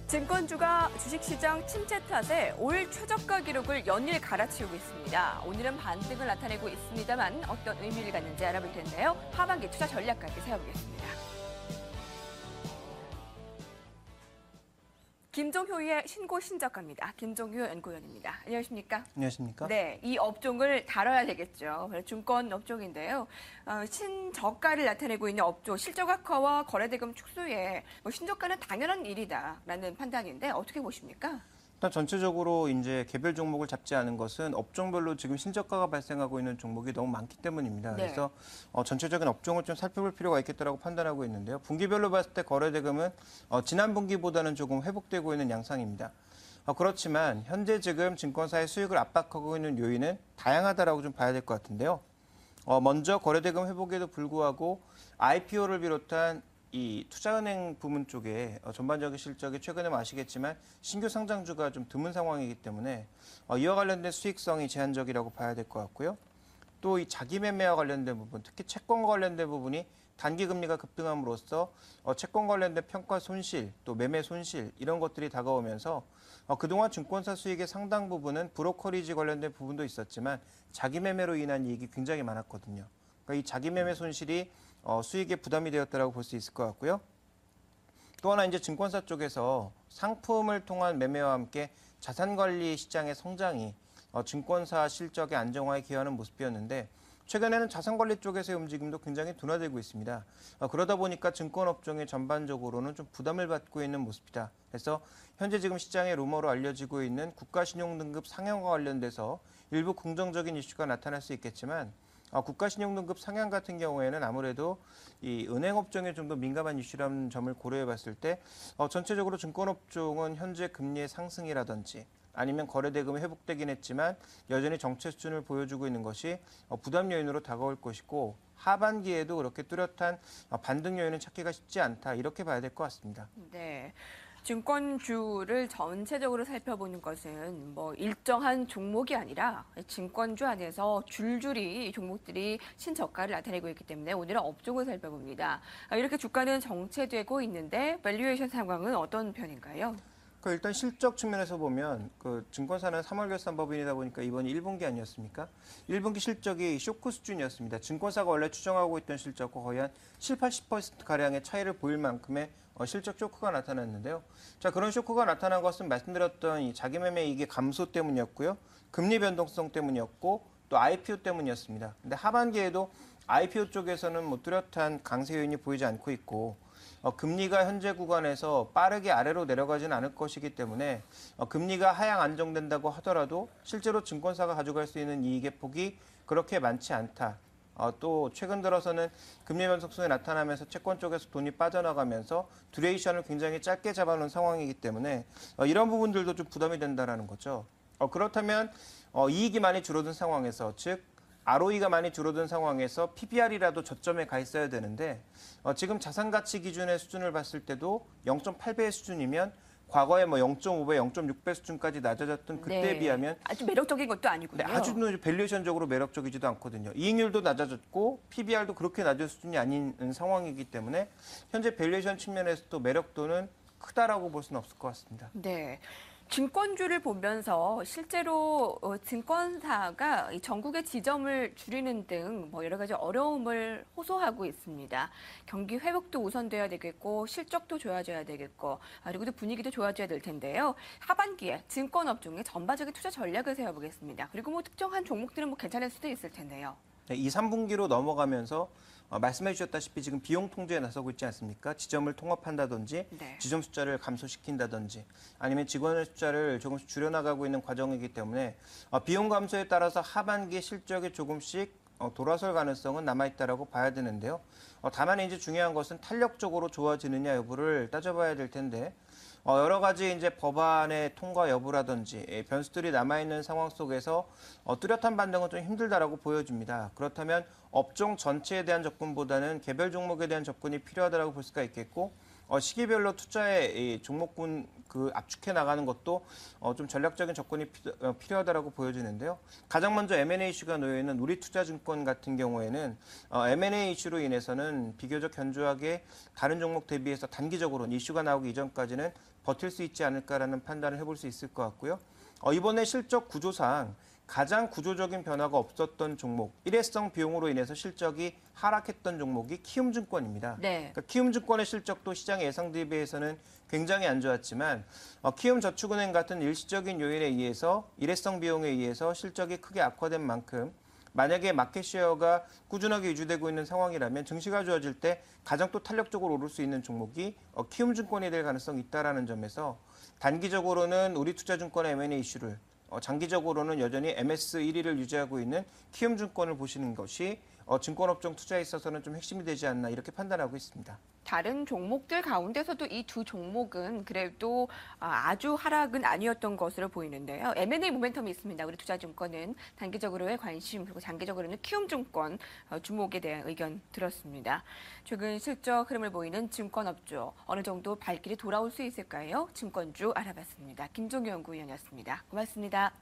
증권주가 주식시장 침체 탓에 올 최저가 기록을 연일 갈아치우고 있습니다. 오늘은 반등을 나타내고 있습니다만 어떤 의미를 갖는지 알아볼 텐데요. 하반기 투자 전략까지 세워보겠습니다. 김종효의 신고 신저가입니다. 김종효 연구위원입니다. 안녕하십니까? 안녕하십니까? 네, 이 업종을 다뤄야 되겠죠. 증권 업종인데요. 신저가를 나타내고 있는 업종, 실적 악화와 거래대금 축소에 신저가는 당연한 일이다라는 판단인데 어떻게 보십니까? 일단 전체적으로 이제 개별 종목을 잡지 않은 것은 업종별로 지금 신저가가 발생하고 있는 종목이 너무 많기 때문입니다. 네. 그래서 전체적인 업종을 좀 살펴볼 필요가 있겠다고 판단하고 있는데요. 분기별로 봤을 때 거래대금은 지난 분기보다는 조금 회복되고 있는 양상입니다. 그렇지만 현재 지금 증권사의 수익을 압박하고 있는 요인은 다양하다라고 좀 봐야 될 것 같은데요. 먼저 거래대금 회복에도 불구하고 IPO를 비롯한 이 투자은행 부문 쪽에 전반적인 실적이 최근에 아시겠지만 신규 상장주가 좀 드문 상황이기 때문에 이와 관련된 수익성이 제한적이라고 봐야 될 것 같고요. 또 이 자기 매매와 관련된 부분, 특히 채권과 관련된 부분이 단기 금리가 급등함으로써 채권 관련된 평가 손실, 또 매매 손실 이런 것들이 다가오면서 그동안 증권사 수익의 상당 부분은 브로커리지 관련된 부분도 있었지만 자기 매매로 인한 이익이 굉장히 많았거든요. 그러니까 이 자기 매매 손실이 수익에 부담이 되었다고 볼 수 있을 것 같고요. 또 하나 이제 증권사 쪽에서 상품을 통한 매매와 함께 자산관리 시장의 성장이 증권사 실적의 안정화에 기여하는 모습이었는데 최근에는 자산관리 쪽에서의 움직임도 굉장히 둔화되고 있습니다. 그러다 보니까 증권업종이 전반적으로는 좀 부담을 받고 있는 모습이다. 그래서 현재 지금 시장의 루머로 알려지고 있는 국가신용등급 상향과 관련돼서 일부 긍정적인 이슈가 나타날 수 있겠지만 국가신용등급 상향 같은 경우에는 아무래도 이 은행업종에 좀 더 민감한 이슈라는 점을 고려해 봤을 때 전체적으로 증권업종은 현재 금리의 상승이라든지 아니면 거래대금이 회복되긴 했지만 여전히 정체 수준을 보여주고 있는 것이 부담 요인으로 다가올 것이고 하반기에도 그렇게 뚜렷한 반등 요인은 찾기가 쉽지 않다 이렇게 봐야 될 것 같습니다. 네. 증권주를 전체적으로 살펴보는 것은 일정한 종목이 아니라 증권주 안에서 줄줄이 종목들이 신저가를 나타내고 있기 때문에 오늘은 업종을 살펴봅니다. 이렇게 주가는 정체되고 있는데 밸류에이션 상황은 어떤 편인가요? 일단 실적 측면에서 보면 증권사는 3월 결산 법인이다 보니까 이번이 1분기 아니었습니까? 1분기 실적이 쇼크 수준이었습니다. 증권사가 원래 추정하고 있던 실적과 거의 한 7, 80%가량의 차이를 보일 만큼의 실적 쇼크가 나타났는데요. 자, 그런 쇼크가 나타난 것은 말씀드렸던 이 자기 매매 이익의 감소 때문이었고요. 금리 변동성 때문이었고 또 IPO 때문이었습니다. 근데 하반기에도 IPO 쪽에서는 뚜렷한 강세 요인이 보이지 않고 있고 금리가 현재 구간에서 빠르게 아래로 내려가지는 않을 것이기 때문에 금리가 하향 안정된다고 하더라도 실제로 증권사가 가져갈 수 있는 이익의 폭이 그렇게 많지 않다. 또 최근 들어서는 금리 변동성이 나타나면서 채권 쪽에서 돈이 빠져나가면서 듀레이션을 굉장히 짧게 잡아놓은 상황이기 때문에 이런 부분들도 좀 부담이 된다는 거죠. 그렇다면 이익이 많이 줄어든 상황에서 즉 ROE가 많이 줄어든 상황에서 PBR이라도 저점에 가 있어야 되는데 지금 자산가치 기준의 수준을 봤을 때도 0.8배의 수준이면 과거에 0.5배, 0.6배 수준까지 낮아졌던 그때에 네. 비하면 아주 매력적인 것도 아니군요. 네, 아주 밸류에이션적으로 매력적이지도 않거든요. 이익률도 낮아졌고 PBR도 그렇게 낮은 수준이 아닌 상황이기 때문에 현재 밸류에이션 측면에서도 매력도는 크다라고 볼 수는 없을 것 같습니다. 네. 증권주를 보면서 실제로 증권사가 전국의 지점을 줄이는 등 여러 가지 어려움을 호소하고 있습니다. 경기 회복도 우선돼야 되겠고 실적도 좋아져야 되겠고 그리고 또 분위기도 좋아져야 될 텐데요. 하반기에 증권업종의 전반적인 투자 전략을 세워보겠습니다. 그리고 특정한 종목들은 괜찮을 수도 있을 텐데요. 네, 2, 3분기로 넘어가면서 말씀해 주셨다시피 지금 비용 통제에 나서고 있지 않습니까? 지점을 통합한다든지 네. 지점 숫자를 감소시킨다든지 아니면 직원의 숫자를 조금씩 줄여나가고 있는 과정이기 때문에 비용 감소에 따라서 하반기 실적이 조금씩 돌아설 가능성은 남아있다라고 봐야 되는데요. 다만 이제 중요한 것은 탄력적으로 좋아지느냐 여부를 따져봐야 될 텐데 여러 가지 이제 법안의 통과 여부라든지 변수들이 남아있는 상황 속에서 뚜렷한 반등은 좀 힘들다라고 보여집니다. 그렇다면 업종 전체에 대한 접근보다는 개별 종목에 대한 접근이 필요하다라고 볼 수가 있겠고 시기별로 투자의 이 종목군 그 압축해 나가는 것도 좀 전략적인 접근이 필요하다라고 보여지는데요. 가장 먼저 M&A 이슈가 놓여 있는 우리투자증권 같은 경우에는 M&A 이슈로 인해서는 비교적 견조하게 다른 종목 대비해서 단기적으로는 이슈가 나오기 이전까지는 버틸 수 있지 않을까라는 판단을 해볼 수 있을 것 같고요. 이번에 실적 구조상 가장 구조적인 변화가 없었던 종목, 일회성 비용으로 인해서 실적이 하락했던 종목이 키움증권입니다. 네. 그러니까 키움증권의 실적도 시장 예상 대비해서는 굉장히 안 좋았지만 키움저축은행 같은 일시적인 요인에 의해서 일회성 비용에 의해서 실적이 크게 악화된 만큼 만약에 마켓쉐어가 꾸준하게 유지되고 있는 상황이라면 증시가 좋아질 때 가장 또 탄력적으로 오를 수 있는 종목이 키움증권이 될 가능성이 있다는 점에서 단기적으로는 우리투자증권의 M&A 이슈를 장기적으로는 여전히 MS 1위를 유지하고 있는 키움증권을 보시는 것이 증권업종 투자에 있어서는 좀 핵심이 되지 않나 이렇게 판단하고 있습니다. 다른 종목들 가운데서도 이 두 종목은 그래도 아주 하락은 아니었던 것으로 보이는데요. M&A 모멘텀이 있습니다. 우리 투자증권은 단기적으로의 관심 그리고 장기적으로는 키움증권 주목에 대한 의견 들었습니다. 최근 실적 흐름을 보이는 증권업종 어느 정도 발길이 돌아올 수 있을까요? 증권주 알아봤습니다. 김종규 연구위원이었습니다. 고맙습니다.